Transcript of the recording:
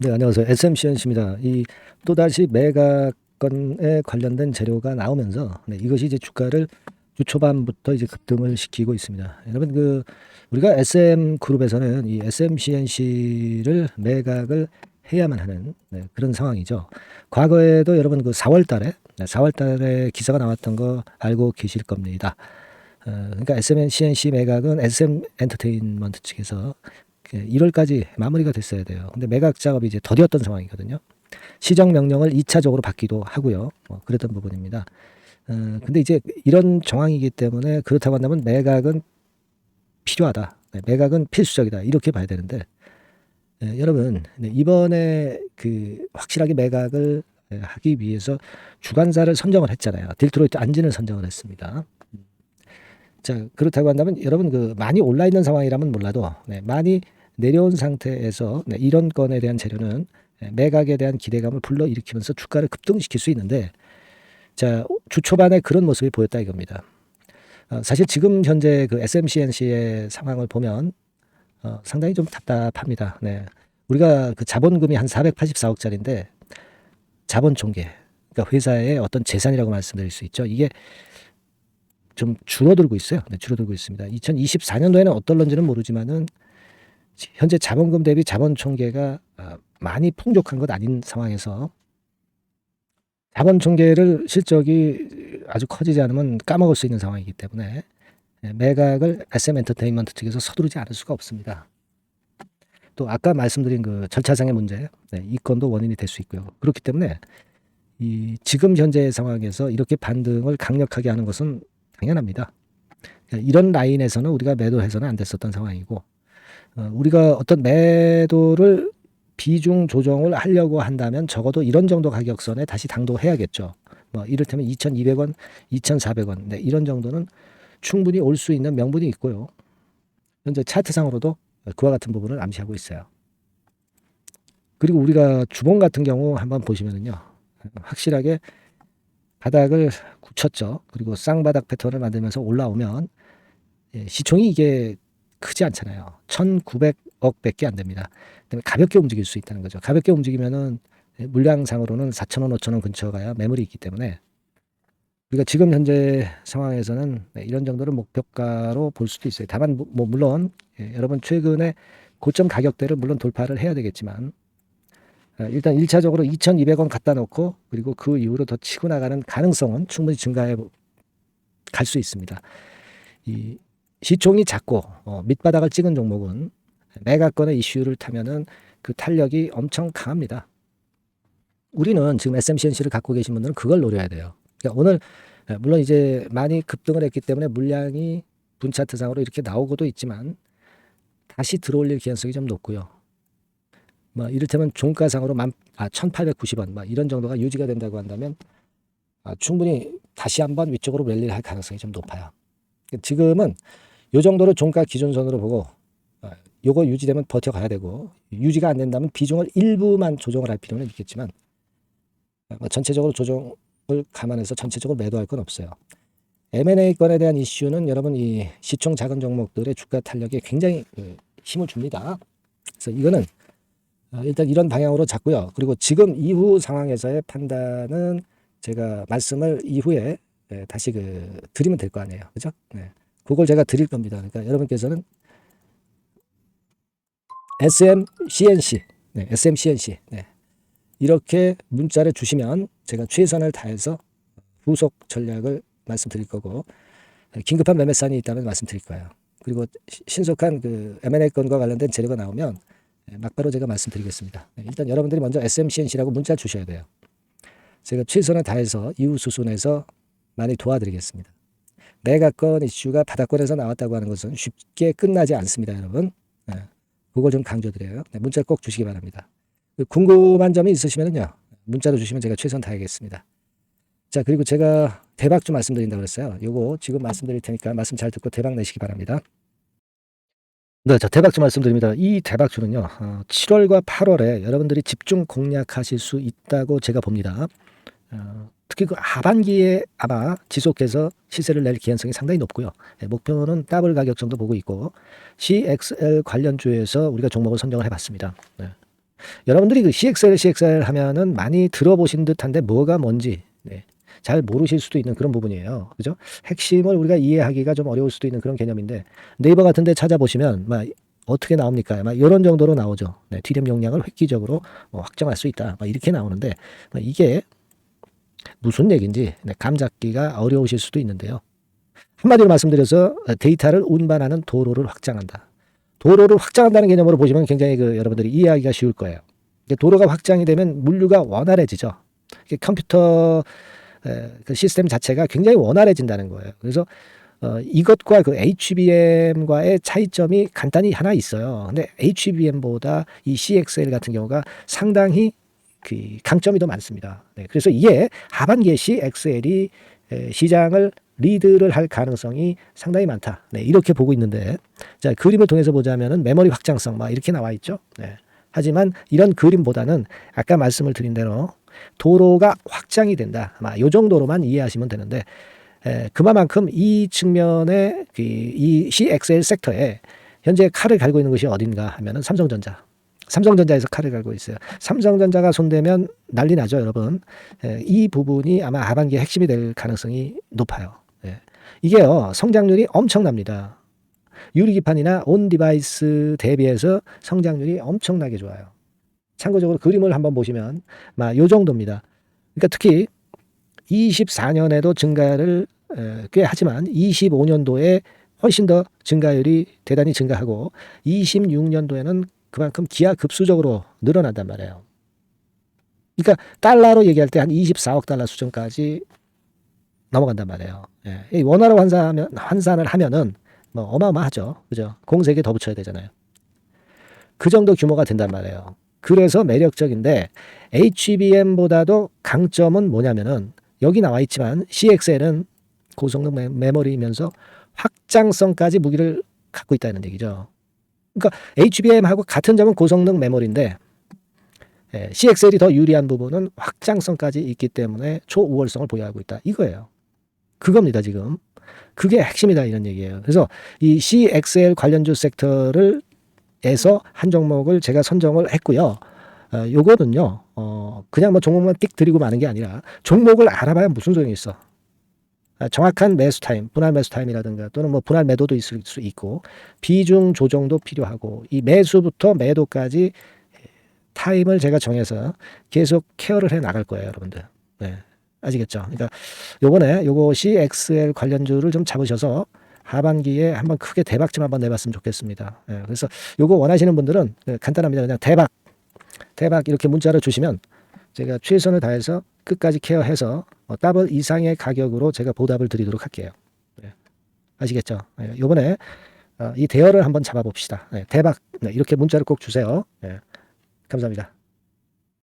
네, 안녕하세요. SMCNC입니다. 이 또다시 매각건에 관련된 재료가 나오면서 이것이 이제 주가를 주 초반부터 이제 급등을 시키고 있습니다. 여러분 우리가 SM 그룹에서는 이 SMCNC를 매각을 해야만 하는 그런 상황이죠. 과거에도 여러분 4월 달에 4월 달에 기사가 나왔던 거 알고 계실 겁니다. 그러니까 SMCNC 매각은 SM 엔터테인먼트 측에서 1월까지 마무리가 됐어야 돼요. 근데 매각 작업이 이제 더뎠던 상황이거든요. 시정 명령을 2차적으로 받기도 하고요. 그랬던 부분입니다. 근데 이제 이런 정황이기 때문에 그렇다고 한다면 매각은 필요하다. 매각은 필수적이다. 이렇게 봐야 되는데, 여러분, 이번에 확실하게 매각을 하기 위해서 주관사를 선정을 했잖아요. 딜트로이트 안진을 선정을 했습니다. 자, 그렇다고 한다면 여러분 많이 올라 있는 상황이라면 몰라도 많이 내려온 상태에서 이런 건에 대한 재료는 매각에 대한 기대감을 불러일으키면서 주가를 급등시킬 수 있는데, 자, 주 초반에 그런 모습이 보였다 이겁니다. 사실 지금 현재 SMCNC의 상황을 보면 상당히 좀 답답합니다. 우리가 자본금이 한 484억짜리인데 자본 총계, 그러니까 회사의 어떤 재산이라고 말씀드릴 수 있죠. 이게 좀 줄어들고 있어요. 줄어들고 있습니다. 2024년도에는 어떨런지는 모르지만은 현재 자본금 대비 자본 총계가 많이 풍족한 것 아닌 상황에서 자본 총계를 실적이 아주 커지지 않으면 까먹을 수 있는 상황이기 때문에 매각을 SM 엔터테인먼트 측에서 서두르지 않을 수가 없습니다. 또 아까 말씀드린 절차상의 문제, 이 건도 원인이 될 수 있고요. 그렇기 때문에 지금 현재 상황에서 이렇게 반등을 강력하게 하는 것은 당연합니다. 이런 라인에서는 우리가 매도해서는 안 됐었던 상황이고, 우리가 어떤 매도를 비중 조정을 하려고 한다면 적어도 이런 정도 가격선에 다시 당도해야겠죠. 이를테면 2,200원, 2,400원 이런 정도는 충분히 올 수 있는 명분이 있고요. 현재 차트상으로도 그와 같은 부분을 암시하고 있어요. 그리고 우리가 주봉 같은 경우 한번 보시면은요, 확실하게 바닥을 굳혔죠. 그리고 쌍바닥 패턴을 만들면서 올라오면 시총이 이게 크지 않잖아요. 1,900억밖에 안 됩니다. 그다음에 가볍게 움직일 수 있다는 거죠. 가볍게 움직이면은 물량상으로는 4,000원, 5,000원 근처 가야 매물이 있기 때문에 우리가 지금 현재 상황에서는 이런 정도를 목표가로 볼 수도 있어요. 다만 물론 여러분 최근에 고점 가격대를 물론 돌파를 해야 되겠지만 일단 1차적으로 2,200원 갖다 놓고 그리고 그 이후로 더 치고 나가는 가능성은 충분히 증가해 갈 수 있습니다. 이 시총이 작고 밑바닥을 찍은 종목은 매각권의 이슈를 타면은 그 탄력이 엄청 강합니다. 우리는 지금 SMCNC를 갖고 계신 분들은 그걸 노려야 돼요. 그러니까 오늘 물론 이제 많이 급등을 했기 때문에 물량이 분차트상으로 이렇게 나오고도 있지만 다시 들어올릴 가능성이 좀 높고요. 이를테면 종가상으로 1,890원 이런 정도가 유지가 된다고 한다면 충분히 다시 한번 위쪽으로 랠리를 할 가능성이 좀 높아요. 지금은 이 정도를 종가 기준선으로 보고 요거 유지되면 버텨가야 되고, 유지가 안 된다면 비중을 일부만 조정을 할 필요는 있겠지만 전체적으로 조정을 감안해서 전체적으로 매도할 건 없어요. M&A 건에 대한 이슈는 여러분 이 시총 작은 종목들의 주가 탄력에 굉장히 힘을 줍니다. 그래서 이거는 일단 이런 방향으로 잡고요. 그리고 지금 이후 상황에서의 판단은 제가 말씀을 이후에 다시 드리면 될 거 아니에요. 그죠? 그걸 제가 드릴 겁니다. 그러니까 여러분께서는 SMCNC, SMCNC 이렇게 문자를 주시면 제가 최선을 다해서 후속 전략을 말씀드릴 거고, 긴급한 매매 사인이 있다면 말씀드릴 거예요. 그리고 신속한 M&A 건과 관련된 재료가 나오면 막바로 제가 말씀드리겠습니다. 일단 여러분들이 먼저 SMCNC라고 문자 주셔야 돼요. 제가 최선을 다해서 이후 수순에서 많이 도와드리겠습니다. 매각건 이슈가 바닥권에서 나왔다고 하는 것은 쉽게 끝나지 않습니다, 여러분. 그걸 좀 강조드려요. 문자 꼭 주시기 바랍니다. 궁금한 점이 있으시면요, 문자로 주시면 제가 최선 다하겠습니다. 자, 그리고 제가 대박주 말씀드린다고 그랬어요. 요거 지금 말씀드릴 테니까 말씀 잘 듣고 대박 내시기 바랍니다. 네, 자, 대박주 말씀드립니다. 이 대박주는요, 7월과 8월에 여러분들이 집중 공략하실 수 있다고 제가 봅니다. 특히 하반기에 아마 지속해서 시세를 낼 가능성이 상당히 높고요. 목표는 더블 가격 정도 보고 있고, CXL 관련주에서 우리가 종목을 선정을 해봤습니다. 여러분들이 그 CXL 하면은 많이 들어보신 듯한데 뭐가 뭔지 잘 모르실 수도 있는 그런 부분이에요. 그죠? 핵심을 우리가 이해하기가 좀 어려울 수도 있는 그런 개념인데 네이버 같은 데 찾아보시면 막 어떻게 나옵니까? 막 이런 정도로 나오죠. DRAM 용량을 획기적으로 확정할 수 있다. 막 이렇게 나오는데 이게 무슨 얘기인지 감 잡기가 어려우실 수도 있는데요. 한마디로 말씀드려서 데이터를 운반하는 도로를 확장한다. 도로를 확장한다는 개념으로 보시면 굉장히 여러분들이 이해하기가 쉬울 거예요. 도로가 확장이 되면 물류가 원활해지죠. 컴퓨터 그 시스템 자체가 굉장히 원활해진다는 거예요. 그래서 이것과 그 HBM과의 차이점이 간단히 하나 있어요. 근데 HBM보다 이 CXL 같은 경우가 상당히 그 강점이 더 많습니다. 그래서 이게 하반기에 CXL이 시장을 리드를 할 가능성이 상당히 많다. 이렇게 보고 있는데, 자, 그림을 통해서 보자면은 메모리 확장성 막 이렇게 나와 있죠. 하지만 이런 그림보다는 아까 말씀을 드린 대로 도로가 확장이 된다. 아마 이 정도로만 이해하시면 되는데, 그만큼 이 측면에 이 CXL 섹터에 현재 칼을 갈고 있는 것이 어딘가 하면은 삼성전자에서 칼을 갈고 있어요. 삼성전자가 손대면 난리 나죠, 여러분. 이 부분이 아마 하반기에 핵심이 될 가능성이 높아요. 이게요, 성장률이 엄청납니다. 유리기판이나 온 디바이스 대비해서 성장률이 엄청나게 좋아요. 참고적으로 그림을 한번 보시면 요 정도입니다. 그러니까 특히 24년에도 증가를 꽤 하지만 25년도에 훨씬 더 증가율이 대단히 증가하고 26년도에는 그만큼 기하급수적으로 늘어난단 말이에요. 그러니까 달러로 얘기할 때 한 24억 달러 수준까지 넘어간단 말이에요. 원화로 환산을 하면은 뭐 어마어마하죠. 그죠? 공세에 더 붙여야 되잖아요. 그 정도 규모가 된단 말이에요. 그래서 매력적인데 HBM보다도 강점은 뭐냐면은 여기 나와 있지만 CXL은 고성능 메모리이면서 확장성까지 무기를 갖고 있다는 얘기죠. 그러니까 HBM하고 같은 점은 고성능 메모리인데 CXL이 더 유리한 부분은 확장성까지 있기 때문에 초우월성을 보유하고 있다. 이거예요. 그겁니다, 지금. 그게 핵심이다, 이런 얘기예요. 그래서 이 CXL 관련주 섹터를 에서 한 종목을 제가 선정을 했고요. 요거는요, 그냥 뭐 종목만 띡 드리고 마는 게 아니라 종목을 알아봐야 무슨 소용이 있어. 정확한 매수 타임, 분할 매수 타임이라든가 또는 뭐 분할 매도도 있을 수 있고 비중 조정도 필요하고 이 매수부터 매도까지 타임을 제가 정해서 계속 케어를 해 나갈 거예요, 여러분들. 아시겠죠? 그러니까 요번에 요거 CXL 관련주를 좀 잡으셔서 하반기에 한번 크게 대박 좀 한번 내봤으면 좋겠습니다. 그래서 요거 원하시는 분들은 간단합니다. 그냥 대박 이렇게 문자를 주시면 제가 최선을 다해서 끝까지 케어해서 더블 이상의 가격으로 제가 보답을 드리도록 할게요. 아시겠죠? 요번에 이 대여를 한번 잡아봅시다. 대박 이렇게 문자를 꼭 주세요. 감사합니다.